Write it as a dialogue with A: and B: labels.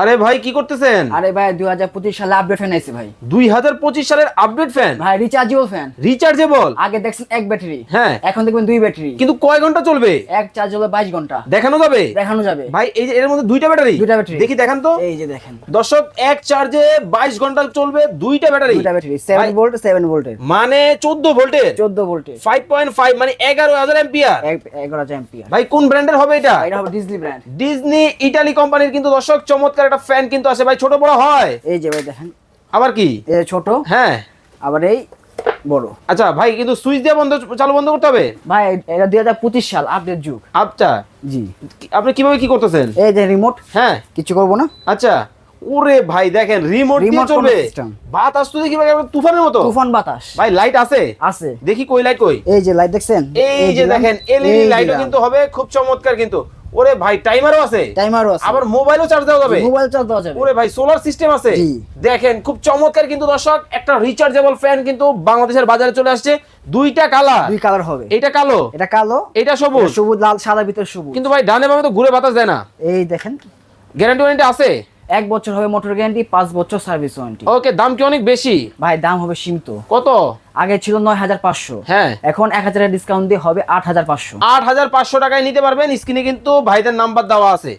A: আরে ভাই কি করতেছেন?
B: আরে ভাই 2025 সালে আপডেট ফ্যান আইছে ভাই।
A: 2025 সালের আপডেট ফ্যান?
B: ভাই রিচার্জেবল ফ্যান।
A: রিচার্জেবল?
B: আগে দেখছেন এক ব্যাটারি,
A: হ্যাঁ
B: এখন দেখবেন দুই ব্যাটারি।
A: কিন্তু কয় ঘন্টা চলবে?
B: এক চার্জ হলো 22 ঘন্টা।
A: দেখানো যাবে?
B: দেখানো যাবে
A: ভাই এই যে এর মধ্যে দুইটা ব্যাটারি?
B: দুইটা ব্যাটারি।
A: দেখি দেখান তো।
B: এই যে দেখেন,
A: দর্শক এক চার্জে 22 ঘন্টা চলবে, দুইটা ব্যাটারি।
B: দুইটা ব্যাটারি 7 ভোল্ট 7 ভোল্টের,
A: মানে 14 ভোল্টের
B: 14 ভোল্টের
A: 5.5 মানে 11000 অ্যাম্পিয়ার।
B: 11 অ্যাম্পিয়ার।
A: ভাই কোন ব্র্যান্ডের হবে এটা?
B: এটা হবে ডিজনি ব্র্যান্ড।
A: ডিজনি ইতালি কোম্পানির কিন্তু দর্শক চমৎকার একটা ফ্যান কিন্তু আছে ভাই, ছোট বড় হয়।
B: এই যে ভাই দেখেন,
A: আবার কি?
B: এই যে ছোট,
A: হ্যাঁ
B: আবার এই বড়।
A: আচ্ছা ভাই, কিন্তু সুইচ দিয়ে চালু বন্ধ করতে হবে?
B: ভাই এটা 2025 সাল আপডেট যুগ।
A: আচ্ছা
B: জি,
A: আপনি কিভাবে কি করতেছেন?
B: এই যে রিমোট,
A: হ্যাঁ
B: কিছু করব না।
A: আচ্ছা, ওরে ভাই দেখেন রিমোট দিয়ে
B: Remote
A: চলবে।
B: control system।
A: বাতাস তো দেখি ভাই একদম তুফানের মতো।
B: তুফান বাতাস
A: ভাই লাইট আছে?
B: আছে।
A: দেখি কই লাইট কই?
B: এই যে লাইট দেখছেন,
A: এই যে দেখেন এলইডি লাইটও কিন্তু হবে, খুব চমৎকার কিন্তু। ওরে ভাই টাইমারও আছে,
B: টাইমারও আছে,
A: আবার মোবাইলও চার্জ দেওয়া যাবে।
B: মোবাইল চার্জ দেওয়া যাবে।
A: ওরে ভাই সোলার সিস্টেম আছে।
B: জি।
A: দেখেন খুব চমৎকার কিন্তু দর্শক, একটা রিচার্জেবল ফ্যান কিন্তু বাংলাদেশের বাজারে চলে আসছে। দুইটা কালার,
B: দুই কালার হবে।
A: এটা কালো,
B: এটা কালো,
A: এটা সবুজ।
B: এটা সবুজ, লাল সাদা ভিতর সবুজ।
A: কিন্তু ভাই ডানে বামে তো ঘুরে বাতাস দেয় না।
B: এই দেখেন,
A: গ্যারান্টি ওয়ারেন্টি আছে?
B: 1 বছর হবে মোটর গ্যারান্টি, 5 বছর সার্ভিস ওয়ারেন্টি।
A: ওকে, দাম কি অনেক বেশি?
B: ভাই দাম হবে সীমিত।
A: কত?
B: আগে ছিল 9500,
A: হ্যাঁ
B: এখন 1000 ডিসকাউন্ট দিয়ে হবে 8500।
A: 8500 টাকায় নিতে পারবেন। স্ক্রিনে কিন্তু ভাইদের নাম্বার দেওয়া আছে।